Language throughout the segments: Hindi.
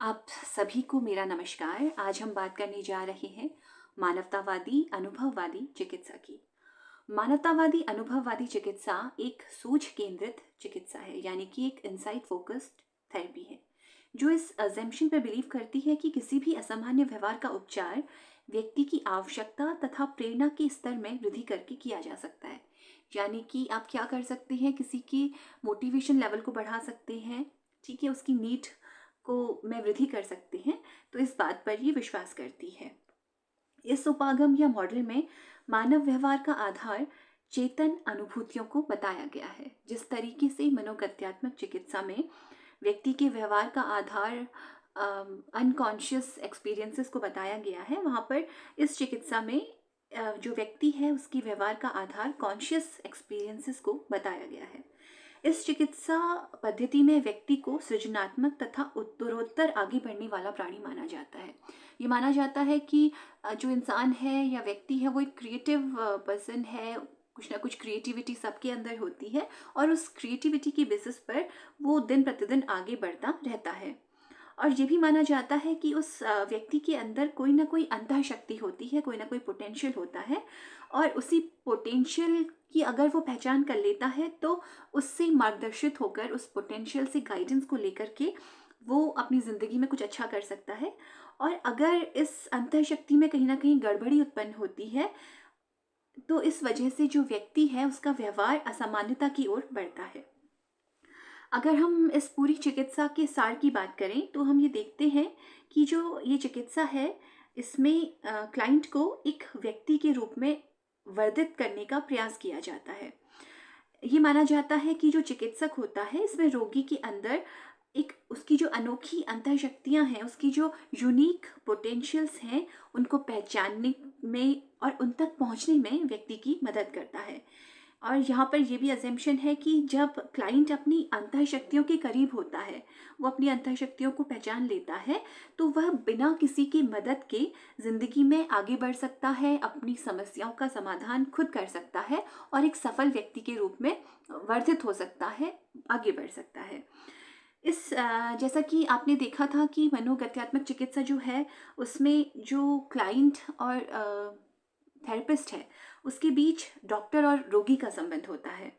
आप सभी को मेरा नमस्कार। आज हम बात करने जा रहे हैं मानवतावादी अनुभववादी चिकित्सा की। मानवतावादी अनुभववादी चिकित्सा एक सोच केंद्रित चिकित्सा है, यानी कि एक इनसाइट फोकस्ड थेरेपी है जो इस अजम्पशन पर बिलीव करती है कि किसी भी असामान्य व्यवहार का उपचार व्यक्ति की आवश्यकता तथा प्रेरणा के स्तर में वृद्धि करके किया जा सकता है। यानी कि आप क्या कर सकते हैं, किसी की मोटिवेशन लेवल को बढ़ा सकते हैं, ठीक है, उसकी नीड को में वृद्धि कर सकते हैं। तो इस बात पर ये विश्वास करती है। इस उपागम या मॉडल में मानव व्यवहार का आधार चेतन अनुभूतियों को बताया गया है। जिस तरीके से मनोगत्यात्मक चिकित्सा में व्यक्ति के व्यवहार का आधार अनकॉन्शियस एक्सपीरियंसेस को बताया गया है, वहाँ पर इस चिकित्सा में जो व्यक्ति है उसकी व्यवहार का आधार कॉन्शियस एक्सपीरियंसेस को बताया गया है। इस चिकित्सा पद्धति में व्यक्ति को सृजनात्मक तथा उत्तरोत्तर आगे बढ़ने वाला प्राणी माना जाता है। ये माना जाता है कि जो इंसान है या व्यक्ति है वो एक क्रिएटिव पर्सन है। कुछ ना कुछ क्रिएटिविटी सबके अंदर होती है और उस क्रिएटिविटी के बेसिस पर वो दिन प्रतिदिन आगे बढ़ता रहता है। और ये भी माना जाता है कि उस व्यक्ति के अंदर कोई ना कोई अंतःशक्ति होती है, कोई ना कोई पोटेंशियल होता है, और उसी पोटेंशियल की अगर वो पहचान कर लेता है तो उससे मार्गदर्शित होकर उस पोटेंशियल से गाइडेंस को लेकर के वो अपनी ज़िंदगी में कुछ अच्छा कर सकता है। और अगर इस अंतःशक्ति में कहीं ना कहीं गड़बड़ी उत्पन्न होती है तो इस वजह से जो व्यक्ति है उसका व्यवहार असामान्यता की ओर बढ़ता है। अगर हम इस पूरी चिकित्सा के सार की बात करें तो हम ये देखते हैं कि जो ये चिकित्सा है इसमें क्लाइंट को एक व्यक्ति के रूप में वर्धित करने का प्रयास किया जाता है। ये माना जाता है कि जो चिकित्सक होता है इसमें रोगी के अंदर एक उसकी जो अनोखी अंतःशक्तियाँ हैं, उसकी जो यूनिक पोटेंशियल्स हैं, उनको पहचानने में और उन तक पहुंचने में व्यक्ति की मदद करता है। और यहाँ पर यह भी अजम्पशन है कि जब क्लाइंट अपनी अंतःशक्तियों के करीब होता है, वो अपनी अंतःशक्तियों को पहचान लेता है, तो वह बिना किसी की मदद के ज़िंदगी में आगे बढ़ सकता है, अपनी समस्याओं का समाधान खुद कर सकता है और एक सफल व्यक्ति के रूप में वर्धित हो सकता है, आगे बढ़ सकता है। जैसा कि आपने देखा था कि मनोगत्यात्मक चिकित्सा जो है उसमें जो क्लाइंट और थेरेपिस्ट है उसके बीच डॉक्टर और रोगी का संबंध होता है।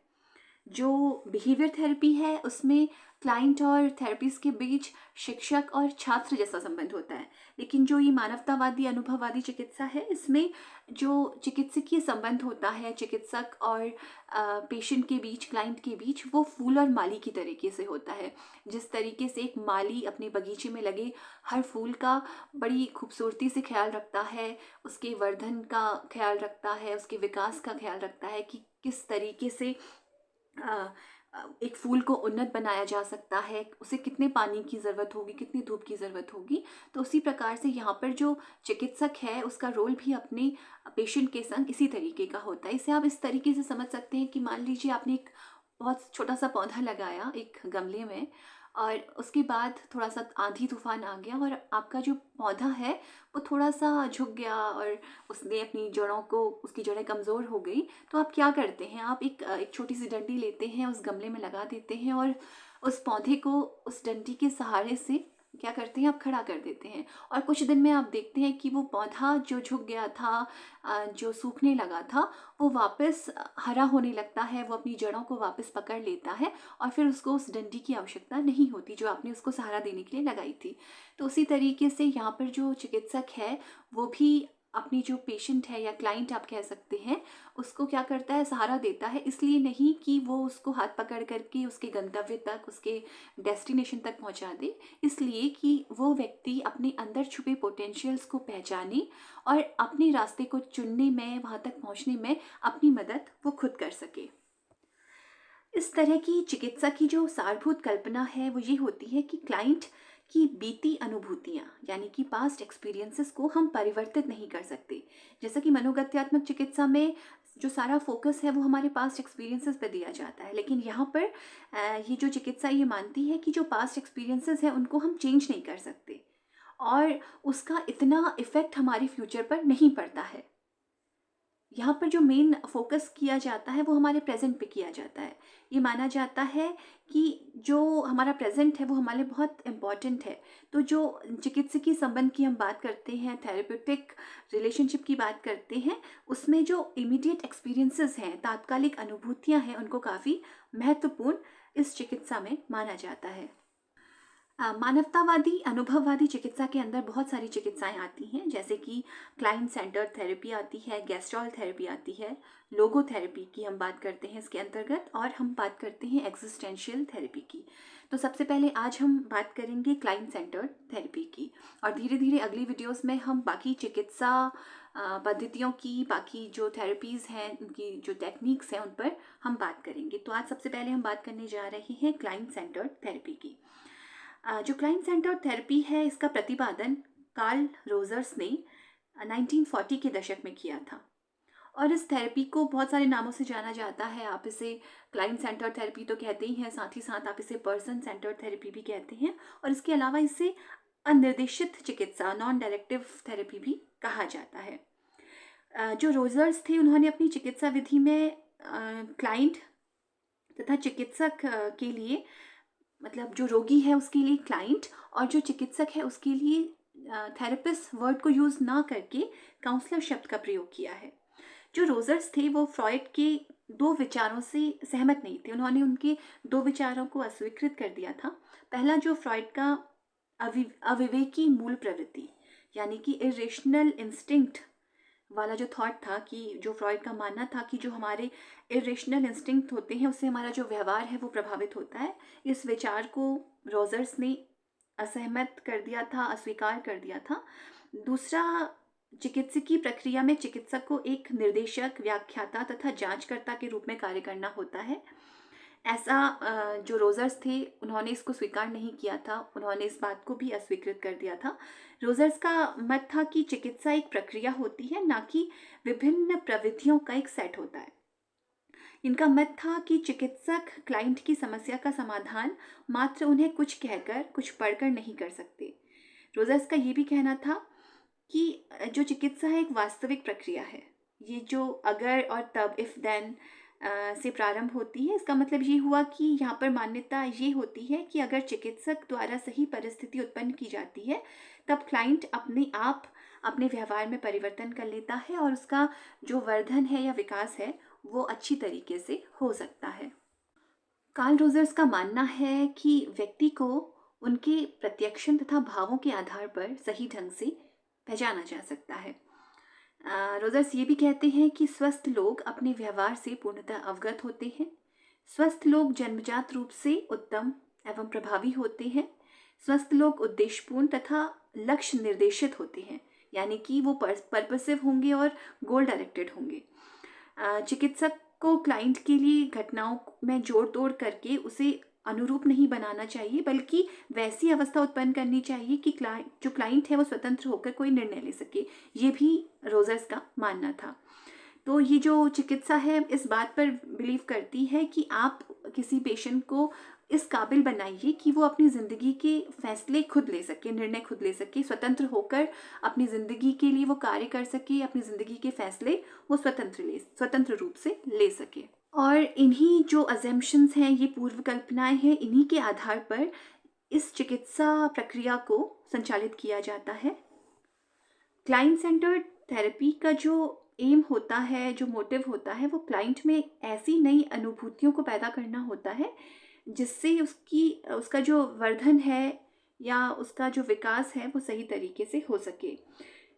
जो बिहेवियर थेरेपी है उसमें क्लाइंट और थेरेपिस्ट के बीच शिक्षक और छात्र जैसा संबंध होता है। लेकिन जो ये मानवतावादी अनुभववादी चिकित्सा है इसमें जो चिकित्सकीय संबंध होता है चिकित्सक और पेशेंट के बीच, क्लाइंट के बीच, वो फूल और माली की तरीके से होता है। जिस तरीके से एक माली अपने बगीचे में लगे हर फूल का बड़ी खूबसूरती से ख्याल रखता है, उसके वर्धन का ख्याल रखता है, उसके विकास का ख्याल रखता है कि किस तरीके से एक फूल को उन्नत बनाया जा सकता है, उसे कितने पानी की ज़रूरत होगी, कितनी धूप की ज़रूरत होगी, तो उसी प्रकार से यहाँ पर जो चिकित्सक है उसका रोल भी अपने पेशेंट के संग इसी तरीके का होता है। इसे आप इस तरीके से समझ सकते हैं कि मान लीजिए आपने एक बहुत छोटा सा पौधा लगाया एक गमले में, और उसके बाद थोड़ा सा आंधी तूफान आ गया और आपका जो पौधा है वो थोड़ा सा झुक गया और उसने अपनी जड़ों को, उसकी जड़ें कमज़ोर हो गई। तो आप क्या करते हैं, आप एक छोटी सी डंडी लेते हैं, उस गमले में लगा देते हैं और उस पौधे को उस डंडी के सहारे से क्या करते हैं, आप खड़ा कर देते हैं। और कुछ दिन में आप देखते हैं कि वो पौधा जो झुक गया था, जो सूखने लगा था, वो वापस हरा होने लगता है, वो अपनी जड़ों को वापस पकड़ लेता है और फिर उसको उस डंडी की आवश्यकता नहीं होती जो आपने उसको सहारा देने के लिए लगाई थी। तो उसी तरीके से यहाँ पर जो चिकित्सक है वो भी अपनी जो पेशेंट है या क्लाइंट आप कह सकते हैं उसको क्या करता है, सहारा देता है। इसलिए नहीं कि वो उसको हाथ पकड़ करके उसके गंतव्य तक, उसके डेस्टिनेशन तक पहुंचा दे, इसलिए कि वो व्यक्ति अपने अंदर छुपे पोटेंशियल्स को पहचाने और अपने रास्ते को चुनने में, वहाँ तक पहुँचने में अपनी मदद वो खुद कर सके। इस तरह की चिकित्सा की जो सारभूत कल्पना है वो ये होती है कि क्लाइंट की बीती अनुभूतियाँ यानी कि पास्ट एक्सपीरियंसेस को हम परिवर्तित नहीं कर सकते। जैसा कि मनोगत्यात्मक चिकित्सा में जो सारा फोकस है वो हमारे पास्ट एक्सपीरियंसेस पे दिया जाता है, लेकिन यहाँ पर ये जो चिकित्सा ये मानती है कि जो पास्ट एक्सपीरियंसेस हैं उनको हम चेंज नहीं कर सकते और उसका इतना इफ़ेक्ट हमारे फ्यूचर पर नहीं पड़ता है। यहाँ पर जो मेन फोकस किया जाता है वो हमारे प्रेजेंट पे किया जाता है। ये माना जाता है कि जो हमारा प्रेजेंट है वो हमारे लिए बहुत इम्पॉर्टेंट है। तो जो चिकित्सकीय संबंध की हम बात करते हैं, थेरेप्यूटिक रिलेशनशिप की बात करते हैं, उसमें जो इमीडिएट एक्सपीरियंसेस हैं, तात्कालिक अनुभूतियाँ हैं, उनको काफ़ी महत्वपूर्ण इस चिकित्सा में माना जाता है। मानवतावादी अनुभववादी चिकित्सा के अंदर बहुत सारी चिकित्साएं आती हैं, जैसे कि क्लाइंट सेंटर्ड थेरेपी आती है, गेस्ट्रॉल थेरेपी आती है, लोगोथेरेपी की हम बात करते हैं इसके अंतर्गत, और हम बात करते हैं एक्जिस्टेंशियल थेरेपी की। तो सबसे पहले आज हम बात करेंगे क्लाइंट सेंटर्ड थेरेपी की, और धीरे धीरे अगली वीडियोस में हम बाकी चिकित्सा पद्धतियों की, बाकी जो थेरेपीज़ हैं उनकी जो टेक्निक्स हैं उन पर हम बात करेंगे। तो आज सबसे पहले हम बात करने जा रहे हैं क्लाइंट सेंटर्ड थेरेपी की। जो क्लाइंट सेंटर्ड थेरेपी है, इसका प्रतिपादन कार्ल रोजर्स ने 1940 के दशक में किया था, और इस थेरेपी को बहुत सारे नामों से जाना जाता है। आप इसे क्लाइंट सेंटर्ड थेरेपी तो कहते ही हैं, साथ ही साथ आप इसे पर्सन सेंटर्ड थेरेपी भी कहते हैं, और इसके अलावा इसे अनिर्देशित चिकित्सा, नॉन डायरेक्टिव थेरेपी भी कहा जाता है। जो रोजर्स थे, उन्होंने अपनी चिकित्सा विधि में क्लाइंट तथा चिकित्सक के लिए, मतलब जो रोगी है उसके लिए क्लाइंट, और जो चिकित्सक है उसके लिए थेरेपिस्ट वर्ड को यूज़ ना करके काउंसलर शब्द का प्रयोग किया है। जो रोजर्स थे वो फ्रॉइड के दो विचारों से सहमत नहीं थे। उन्होंने उनके दो विचारों को अस्वीकृत कर दिया था। पहला, जो फ्रॉइड का अविवेकी मूल प्रवृत्ति, यानी कि इरेशनल इंस्टिंक्ट वाला जो थॉट था, कि जो फ्रॉइड का मानना था कि जो हमारे इरेशनल इंस्टिंक्ट होते हैं उससे हमारा जो व्यवहार है वो प्रभावित होता है, इस विचार को रोजर्स ने असहमत कर दिया था, अस्वीकार कर दिया था। दूसरा, चिकित्सकीय प्रक्रिया में चिकित्सक को एक निर्देशक, व्याख्याता तथा जांचकर्ता के रूप में कार्य करना होता है। ऐसा जो रोजर्स थे उन्होंने इसको स्वीकार नहीं किया था, उन्होंने इस बात को भी अस्वीकृत कर दिया था। रोजर्स का मत था कि चिकित्सा एक प्रक्रिया होती है, ना कि विभिन्न प्रविधियों का एक सेट होता है। इनका मत था कि चिकित्सक क्लाइंट की समस्या का समाधान मात्र उन्हें कुछ कहकर, कुछ पढ़कर नहीं कर सकते। रोजर्स का ये भी कहना था कि जो चिकित्सा है एक वास्तविक प्रक्रिया है। ये जो अगर और तब, इफ देन से प्रारंभ होती है, इसका मतलब ये हुआ कि यहाँ पर मान्यता ये होती है कि अगर चिकित्सक द्वारा सही परिस्थिति उत्पन्न की जाती है, तब क्लाइंट अपने आप अपने व्यवहार में परिवर्तन कर लेता है, और उसका जो वर्धन है या विकास है वो अच्छी तरीके से हो सकता है। कार्ल रोजर्स का मानना है कि व्यक्ति को उनके प्रत्यक्षण तथा भावों के आधार पर सही ढंग से पहचाना जा सकता है। रोजर्स ये भी कहते हैं कि स्वस्थ लोग अपने व्यवहार से पूर्णतः अवगत होते हैं। स्वस्थ लोग जन्मजात रूप से उत्तम एवं प्रभावी होते हैं। स्वस्थ लोग उद्देश्यपूर्ण तथा लक्ष्य निर्देशित होते हैं, यानी कि वो पर्पसिव होंगे और गोल डायरेक्टेड होंगे। चिकित्सक को क्लाइंट के लिए घटनाओं में जोड़ तोड़ करके उसे अनुरूप नहीं बनाना चाहिए, बल्कि वैसी अवस्था उत्पन्न करनी चाहिए कि जो क्लाइंट है वो स्वतंत्र होकर कोई निर्णय ले सके। ये भी रोजर्स का मानना था। तो ये जो चिकित्सा है इस बात पर बिलीव करती है कि आप किसी पेशेंट को इस काबिल बनाइए कि वो अपनी ज़िंदगी के फैसले खुद ले सके, निर्णय खुद ले सके, स्वतंत्र होकर अपनी ज़िंदगी के लिए वो कार्य कर सके, अपनी ज़िंदगी के फैसले वो स्वतंत्र रूप से ले सके। और इन्हीं जो अजम्पशंस हैं, ये पूर्व कल्पनाएं हैं, इन्हीं के आधार पर इस चिकित्सा प्रक्रिया को संचालित किया जाता है। क्लाइंट सेंटर्ड थेरेपी का जो एम होता है, जो मोटिव होता है, वो क्लाइंट में ऐसी नई अनुभूतियों को पैदा करना होता है जिससे उसका जो वर्धन है या उसका जो विकास है वो सही तरीके से हो सके।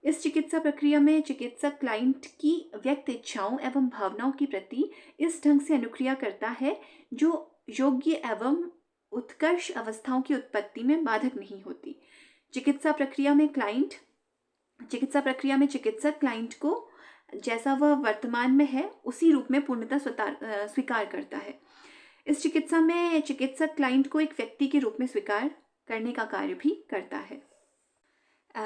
इस चिकित्सा प्रक्रिया में चिकित्सक क्लाइंट की व्यक्त इच्छाओं एवं भावनाओं के प्रति इस ढंग से अनुक्रिया करता है जो योग्य एवं उत्कर्ष अवस्थाओं की उत्पत्ति में बाधक नहीं होती। चिकित्सा प्रक्रिया में चिकित्सक क्लाइंट को जैसा वह वर्तमान में है उसी रूप में पूर्णतः स्वीकार करता है। इस चिकित्सा में चिकित्सक क्लाइंट को एक व्यक्ति के रूप में स्वीकार करने का कार्य भी करता है।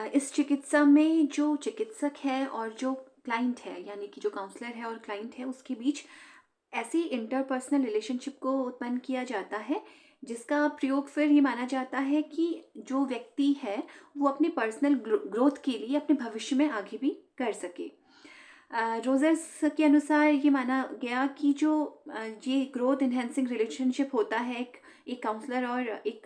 इस चिकित्सा में जो चिकित्सक है और जो क्लाइंट है, यानी कि जो काउंसलर है और क्लाइंट है, उसके बीच ऐसी इंटरपर्सनल रिलेशनशिप को उत्पन्न किया जाता है जिसका प्रयोग फिर ये माना जाता है कि जो व्यक्ति है वो अपने पर्सनल ग्रोथ के लिए अपने भविष्य में आगे भी कर सके। रोजर्स के अनुसार ये माना गया कि जो ये ग्रोथ इन्हेंसिंग रिलेशनशिप होता है एक काउंसलर और एक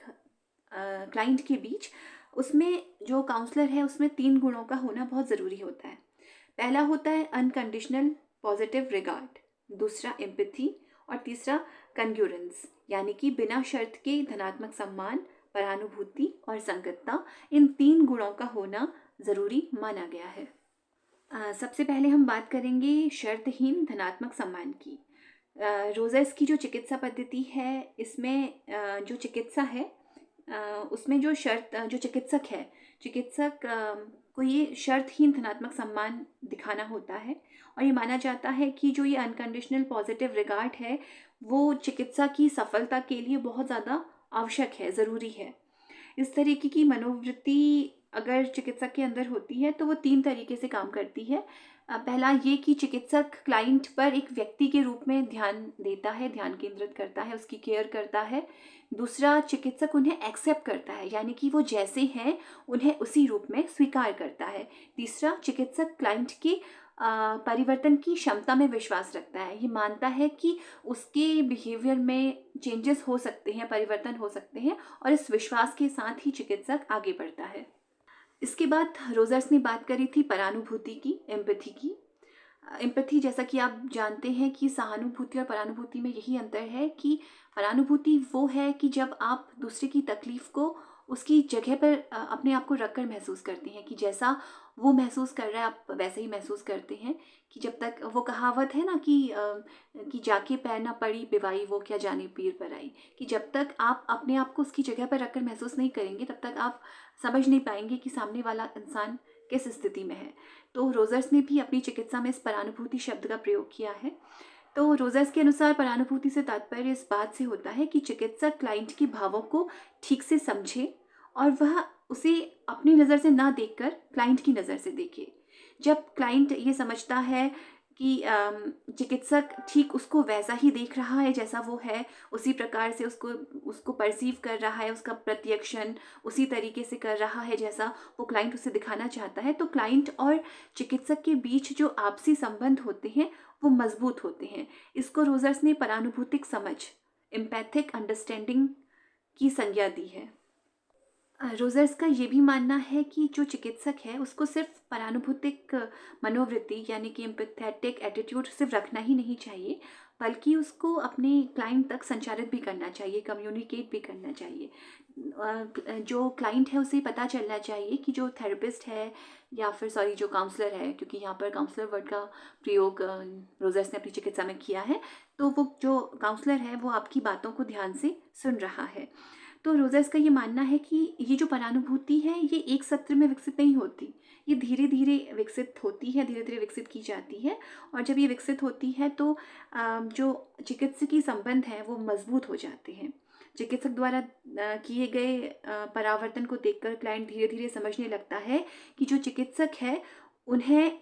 क्लाइंट के बीच, उसमें जो काउंसलर है उसमें 3 गुणों का होना बहुत ज़रूरी होता है। पहला होता है अनकंडीशनल पॉजिटिव रिगार्ड, दूसरा एम्पैथी और तीसरा कंग्यूरेंस, यानी कि बिना शर्त के धनात्मक सम्मान, परानुभूति और संगतता, इन 3 गुणों का होना ज़रूरी माना गया है। सबसे पहले हम बात करेंगे शर्तहीन धनात्मक सम्मान की। रोजर्स की जो चिकित्सा पद्धति है, इसमें जो चिकित्सा है उसमें जो चिकित्सक को ये शर्तहीन धनात्मक सम्मान दिखाना होता है, और ये माना जाता है कि जो ये अनकंडीशनल पॉजिटिव रिगार्ड है वो चिकित्सा की सफलता के लिए बहुत ज़्यादा आवश्यक है, ज़रूरी है। इस तरीके की मनोवृत्ति अगर चिकित्सक के अंदर होती है तो वो 3 तरीके से काम करती है। पहला ये कि चिकित्सक क्लाइंट पर एक व्यक्ति के रूप में ध्यान देता है, ध्यान केंद्रित करता है, उसकी केयर करता है। दूसरा, चिकित्सक उन्हें एक्सेप्ट करता है, यानी कि वो जैसे हैं उन्हें उसी रूप में स्वीकार करता है। तीसरा, चिकित्सक क्लाइंट के परिवर्तन की क्षमता में विश्वास रखता है, ये मानता है कि उसके बिहेवियर में चेंजेस हो सकते हैं, परिवर्तन हो सकते हैं, और इस विश्वास के साथ ही चिकित्सक आगे बढ़ता है। इसके बाद रोजर्स ने बात करी थी परानुभूति की, एम्पैथी की। एम्पैथी, जैसा कि आप जानते हैं कि सहानुभूति और परानुभूति में यही अंतर है कि परानुभूति वो है कि जब आप दूसरे की तकलीफ को उसकी जगह पर अपने आप को रखकर महसूस करते हैं, कि जैसा वो महसूस कर रहा है आप वैसे ही महसूस करते हैं। कि जब तक वो कहावत है ना कि जाके पैर ना पड़ी बिवाई वो क्या जाने पीर पर आई, कि जब तक आप अपने आप को उसकी जगह पर रखकर महसूस नहीं करेंगे तब तक आप समझ नहीं पाएंगे कि सामने वाला इंसान किस स्थिति में है। तो रोजर्स ने भी अपनी चिकित्सा में इस परानुभूति शब्द का प्रयोग किया है। तो रोजर्स के अनुसार परानुभूति से तात्पर्य इस बात से होता है कि चिकित्सक क्लाइंट के भावों को ठीक से समझे और वह उसे अपनी नज़र से ना देखकर क्लाइंट की नज़र से देखे। जब क्लाइंट ये समझता है कि चिकित्सक ठीक उसको वैसा ही देख रहा है जैसा वो है, उसी प्रकार से उसको परसीव कर रहा है, उसका प्रत्यक्षण उसी तरीके से कर रहा है जैसा वो क्लाइंट उसे दिखाना चाहता है, तो क्लाइंट और चिकित्सक के बीच जो आपसी संबंध होते हैं वो मजबूत होते हैं। इसको रोजर्स ने परानुभूतिक समझ, एम्पैथिक अंडरस्टैंडिंग की संज्ञा दी है। रोजर्स का ये भी मानना है कि जो चिकित्सक है उसको सिर्फ परानुभूतिक मनोवृत्ति यानी कि एम्पैथेटिक एटीट्यूड सिर्फ रखना ही नहीं चाहिए, बल्कि उसको अपने क्लाइंट तक संचारित भी करना चाहिए, कम्युनिकेट भी करना चाहिए। जो क्लाइंट है उसे पता चलना चाहिए कि जो थेरेपिस्ट है या फिर जो काउंसलर है, क्योंकि यहाँ पर काउंसलर वर्ड का प्रयोग रोजर्स ने अपनी चिकित्सा में किया है, तो वो जो काउंसलर है वो आपकी बातों को ध्यान से सुन रहा है। तो रोजर्स का ये मानना है कि ये जो परानुभूति है ये एक सत्र में विकसित नहीं होती, ये धीरे धीरे विकसित होती है, धीरे धीरे विकसित की जाती है। और जब ये विकसित होती है तो जो चिकित्सकीय संबंध हैं वो मजबूत हो जाते हैं। चिकित्सक द्वारा किए गए परावर्तन को देखकर क्लाइंट धीरे धीरे समझने लगता है कि जो चिकित्सक है उन्हें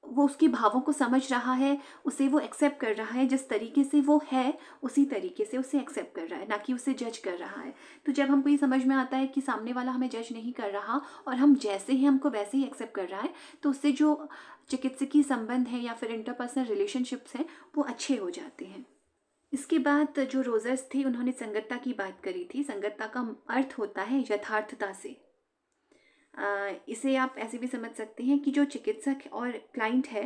वो उसके भावों को समझ रहा है, उसे वो एक्सेप्ट कर रहा है, जिस तरीके से वो है उसी तरीके से उसे एक्सेप्ट कर रहा है, ना कि उसे जज कर रहा है। तो जब हमको ये समझ में आता है कि सामने वाला हमें जज नहीं कर रहा और हम जैसे हैं हमको वैसे ही एक्सेप्ट कर रहा है, तो उससे जो चिकित्सकीय संबंध है या फिर इंटरपर्सनल रिलेशनशिप्स हैं वो अच्छे हो जाते हैं। इसके बाद जो रोजर्स थे उन्होंने संगतता की बात करी थी। संगतता का अर्थ होता है यथार्थता से। इसे आप ऐसे भी समझ सकते हैं कि जो चिकित्सक और क्लाइंट है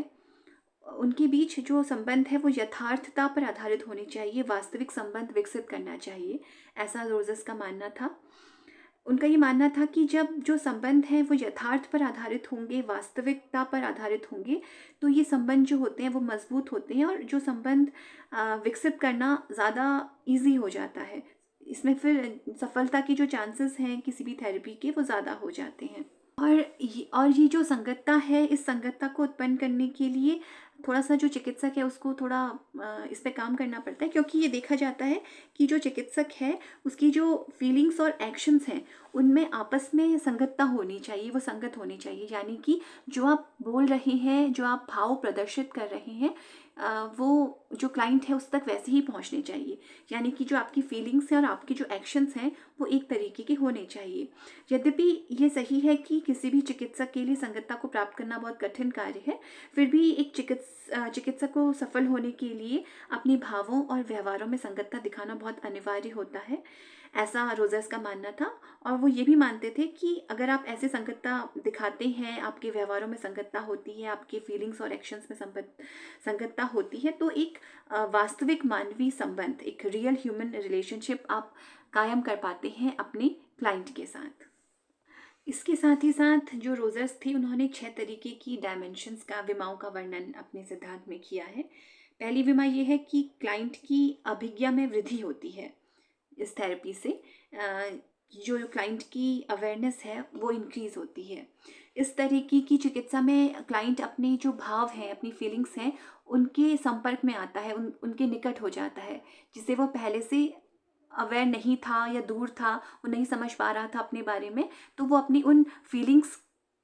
उनके बीच जो संबंध है वो यथार्थता पर आधारित होने चाहिए, वास्तविक संबंध विकसित करना चाहिए, ऐसा रोजर्स का मानना था। उनका ये मानना था कि जब जो संबंध हैं वो यथार्थ पर आधारित होंगे, वास्तविकता पर आधारित होंगे, तो ये संबंध जो होते हैं वो मजबूत होते हैं और जो संबंध विकसित करना ज़्यादा ईजी हो जाता है। इसमें फिर सफलता के जो चांसेस हैं किसी भी थेरेपी के वो ज़्यादा हो जाते हैं। और ये जो संगतता है, इस संगतता को उत्पन्न करने के लिए थोड़ा सा जो चिकित्सक है उसको थोड़ा इस पे काम करना पड़ता है, क्योंकि ये देखा जाता है कि जो चिकित्सक है उसकी जो फीलिंग्स और एक्शंस हैं उनमें आपस में संगतता होनी चाहिए, वो संगत होनी चाहिए। यानी कि जो आप बोल रहे हैं, जो आप भाव प्रदर्शित कर रहे हैं, वो जो क्लाइंट है उस तक वैसे ही पहुंचने चाहिए। यानी कि जो आपकी फीलिंग्स हैं और आपके जो एक्शंस हैं वो एक तरीके के होने चाहिए। यद्यपि ये सही है कि किसी भी चिकित्सक के लिए संगतता को प्राप्त करना बहुत कठिन कार्य है, फिर भी एक चिकित्सक को सफल होने के लिए अपने भावों और व्यवहारों में संगतता दिखाना बहुत अनिवार्य होता है, ऐसा रोजर्स का मानना था। और वो ये भी मानते थे कि अगर आप ऐसे संगतता दिखाते हैं, आपके व्यवहारों में संगतता होती है, आपके फीलिंग्स और एक्शंस में संगतता होती है, तो एक वास्तविक मानवीय संबंध, एक रियल ह्यूमन रिलेशनशिप आप कायम कर पाते हैं अपने क्लाइंट के साथ। इसके साथ ही साथ जो रोजर्स थे उन्होंने 6 तरीके की डायमेंशंस का, विमाओं का वर्णन अपने सिद्धांत में किया है। पहली विमा ये है कि क्लाइंट की अभिज्ञा में वृद्धि होती है इस थेरेपी से। जो क्लाइंट की अवेयरनेस है वो इंक्रीज होती है। इस तरीके की चिकित्सा में क्लाइंट अपने जो भाव हैं, अपनी फीलिंग्स हैं, उनके संपर्क में आता है, उनके निकट हो जाता है, जिसे वो पहले से अवेयर नहीं था या दूर था, वो नहीं समझ पा रहा था अपने बारे में, तो वो अपनी उन फीलिंग्स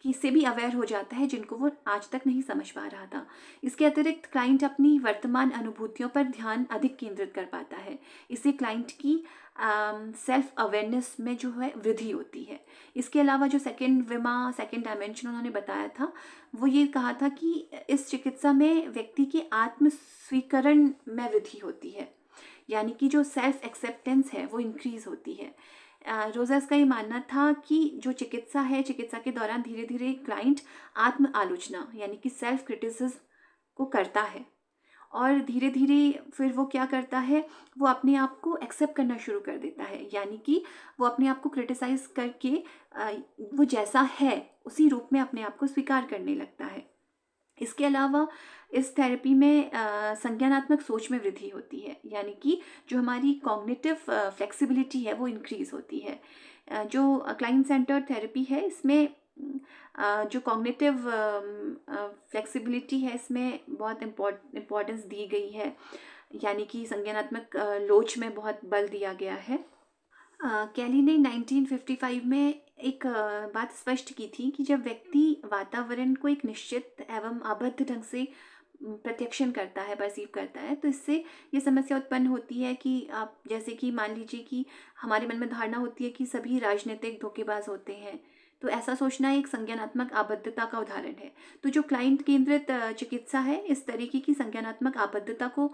की से भी अवेयर हो जाता है जिनको वो आज तक नहीं समझ पा रहा था। इसके अतिरिक्त क्लाइंट अपनी वर्तमान अनुभूतियों पर ध्यान अधिक केंद्रित कर पाता है। इससे क्लाइंट की सेल्फ अवेयरनेस में जो है वृद्धि होती है। इसके अलावा जो सेकेंड डायमेंशन उन्होंने बताया था, वो ये कहा था कि इस चिकित्सा में व्यक्ति के आत्म स्वीकरण में वृद्धि होती है, यानी कि जो सेल्फ एक्सेप्टेंस है वो इंक्रीज होती है। रोजर्स का ये मानना था कि जो चिकित्सा के दौरान धीरे धीरे क्लाइंट आत्म आलोचना यानी कि सेल्फ क्रिटिसिज्म को करता है, और धीरे धीरे फिर वो क्या करता है, वो अपने आप को एक्सेप्ट करना शुरू कर देता है। यानी कि वो अपने आप को क्रिटिसाइज करके वो जैसा है उसी रूप में अपने आप को स्वीकार करने लगता है। इसके अलावा इस थेरेपी में संज्ञानात्मक सोच में वृद्धि होती है, यानी कि जो हमारी कॉग्निटिव फ्लेक्सिबिलिटी है वो इंक्रीज होती है। जो क्लाइंट सेंटर्ड थेरेपी है इसमें जो कॉग्निटिव फ्लेक्सिबिलिटी है इसमें बहुत इम्पोर्टेंस दी गई है, यानी कि संज्ञानात्मक लोच में बहुत बल दिया गया है। कैली ने 1955 में एक बात स्पष्ट की थी कि जब व्यक्ति वातावरण को एक निश्चित एवं आबद्ध ढंग से प्रत्यक्षण करता है, परसीव करता है, तो इससे ये समस्या उत्पन्न होती है कि आप जैसे कि मान लीजिए कि हमारे मन में धारणा होती है कि सभी राजनीतिक धोखेबाज होते हैं, तो ऐसा सोचना एक संज्ञानात्मक आबद्धता का उदाहरण है। तो जो क्लाइंट केंद्रित चिकित्सा है इस तरीके की संज्ञानात्मक आबद्धता को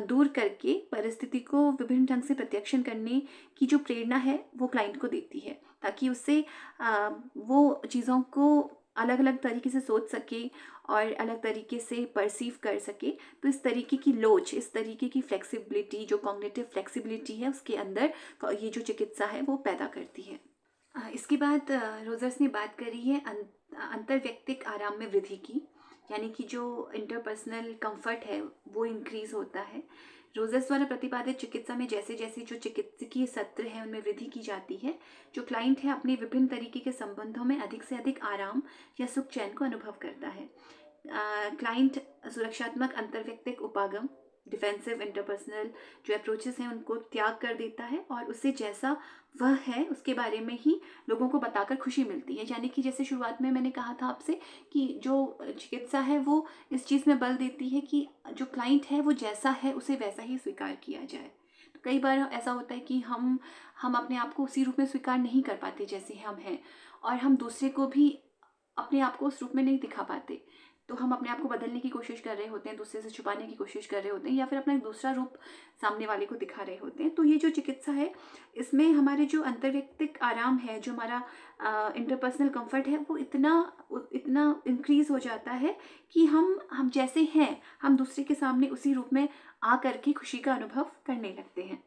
दूर करके परिस्थिति को विभिन्न ढंग से प्रत्यक्षण करने की जो प्रेरणा है वो क्लाइंट को देती है, ताकि उससे वो चीज़ों को अलग अलग तरीके से सोच सके और अलग तरीके से परसीव कर सके। तो इस तरीके की लोच, इस तरीके की फ्लेक्सिबिलिटी, जो कॉग्निटिव फ्लेक्सिबिलिटी है उसके अंदर ये जो चिकित्सा है वो पैदा करती है। इसके बाद रोजर्स ने बात करी है अंतर्व्यक्तिक आराम में वृद्धि की, यानी कि जो इंटरपर्सनल कंफर्ट है वो इंक्रीज होता है। रोजर्स द्वारा प्रतिपादित चिकित्सा में जैसे जैसे जो चिकित्सकीय सत्र है उनमें वृद्धि की जाती है, जो क्लाइंट है अपने विभिन्न तरीके के संबंधों में अधिक से अधिक आराम या सुख चैन को अनुभव करता है। क्लाइंट सुरक्षात्मक अंतर्व्यक्तिक उपागम, डिफेंसिव इंटरपर्सनल जो अप्रोचेस हैं उनको त्याग कर देता है और उससे जैसा वह है उसके बारे में ही लोगों को बताकर खुशी मिलती है। यानी कि जैसे शुरुआत में मैंने कहा था आपसे कि जो चिकित्सा है वो इस चीज़ में बल देती है कि जो क्लाइंट है वो जैसा है उसे वैसा ही स्वीकार किया जाए। तो कई बार ऐसा होता है कि हम अपने आप को उसी रूप में स्वीकार नहीं कर पाते जैसे हम हैं, और हम दूसरे को भी अपने आप को उस रूप में नहीं दिखा पाते, तो हम अपने आप को बदलने की कोशिश कर रहे होते हैं, दूसरे से छुपाने की कोशिश कर रहे होते हैं, या फिर अपना एक दूसरा रूप सामने वाले को दिखा रहे होते हैं। तो ये जो चिकित्सा है इसमें हमारे जो अंतर्व्यक्तिक आराम है, जो हमारा इंटरपर्सनल कंफर्ट है वो इतना इंक्रीज हो जाता है कि हम जैसे हैं हम दूसरे के सामने उसी रूप में आ करके खुशी का अनुभव करने लगते हैं।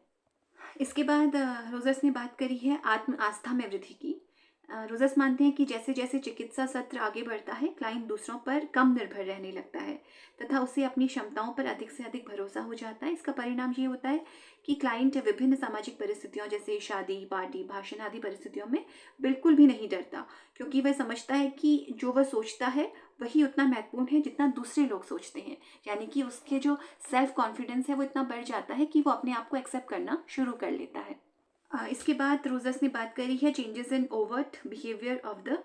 इसके बाद रोजर्स ने बात करी है आत्म आस्था में वृद्धि की। रोजर्स मानते हैं कि जैसे जैसे चिकित्सा सत्र आगे बढ़ता है क्लाइंट दूसरों पर कम निर्भर रहने लगता है तथा उसे अपनी क्षमताओं पर अधिक से अधिक भरोसा हो जाता है। इसका परिणाम ये होता है कि क्लाइंट विभिन्न सामाजिक परिस्थितियों जैसे शादी, पार्टी, भाषण आदि परिस्थितियों में बिल्कुल भी नहीं डरता, क्योंकि वह समझता है कि जो वह सोचता है वही उतना महत्वपूर्ण है जितना दूसरे लोग सोचते हैं। यानी कि उसके जो सेल्फ कॉन्फिडेंस है वो इतना बढ़ जाता है कि वो अपने आप को एक्सेप्ट करना शुरू कर लेता है। इसके बाद रोजर्स ने बात करी है changes in overt behaviour of the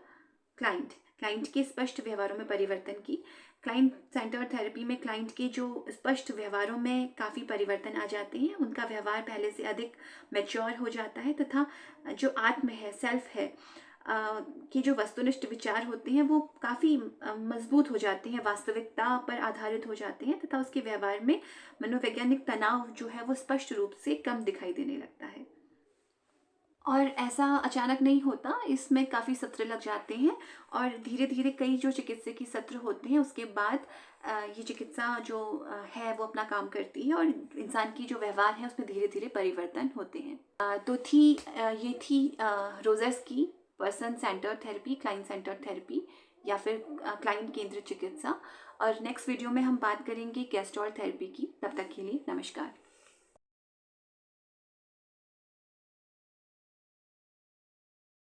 client के स्पष्ट व्यवहारों में परिवर्तन की। क्लाइंट सेंटर थेरेपी में क्लाइंट के जो स्पष्ट व्यवहारों में काफ़ी परिवर्तन आ जाते हैं, उनका व्यवहार पहले से अधिक मैच्योर हो जाता है तथा जो आत्म है, सेल्फ है, कि जो वस्तुनिष्ठ विचार होते हैं वो काफ़ी मजबूत हो जाते हैं, वास्तविकता पर आधारित हो जाते हैं तथा उसके व्यवहार में मनोवैज्ञानिक तनाव जो है वो स्पष्ट रूप से कम दिखाई देने लगता है। और ऐसा अचानक नहीं होता, इसमें काफ़ी सत्र लग जाते हैं और धीरे धीरे कई जो चिकित्सकीय सत्र होते हैं उसके बाद ये चिकित्सा जो है वो अपना काम करती है और इंसान की जो व्यवहार है उसमें धीरे धीरे परिवर्तन होते हैं। ये थी रोजर्स की person centre therapy, client centre therapy या फिर क्लाइंट केंद्रित चिकित्सा। और नेक्स्ट वीडियो में हम बात करेंगे गेस्टोल थेरेपी की। तब तक के लिए नमस्कार।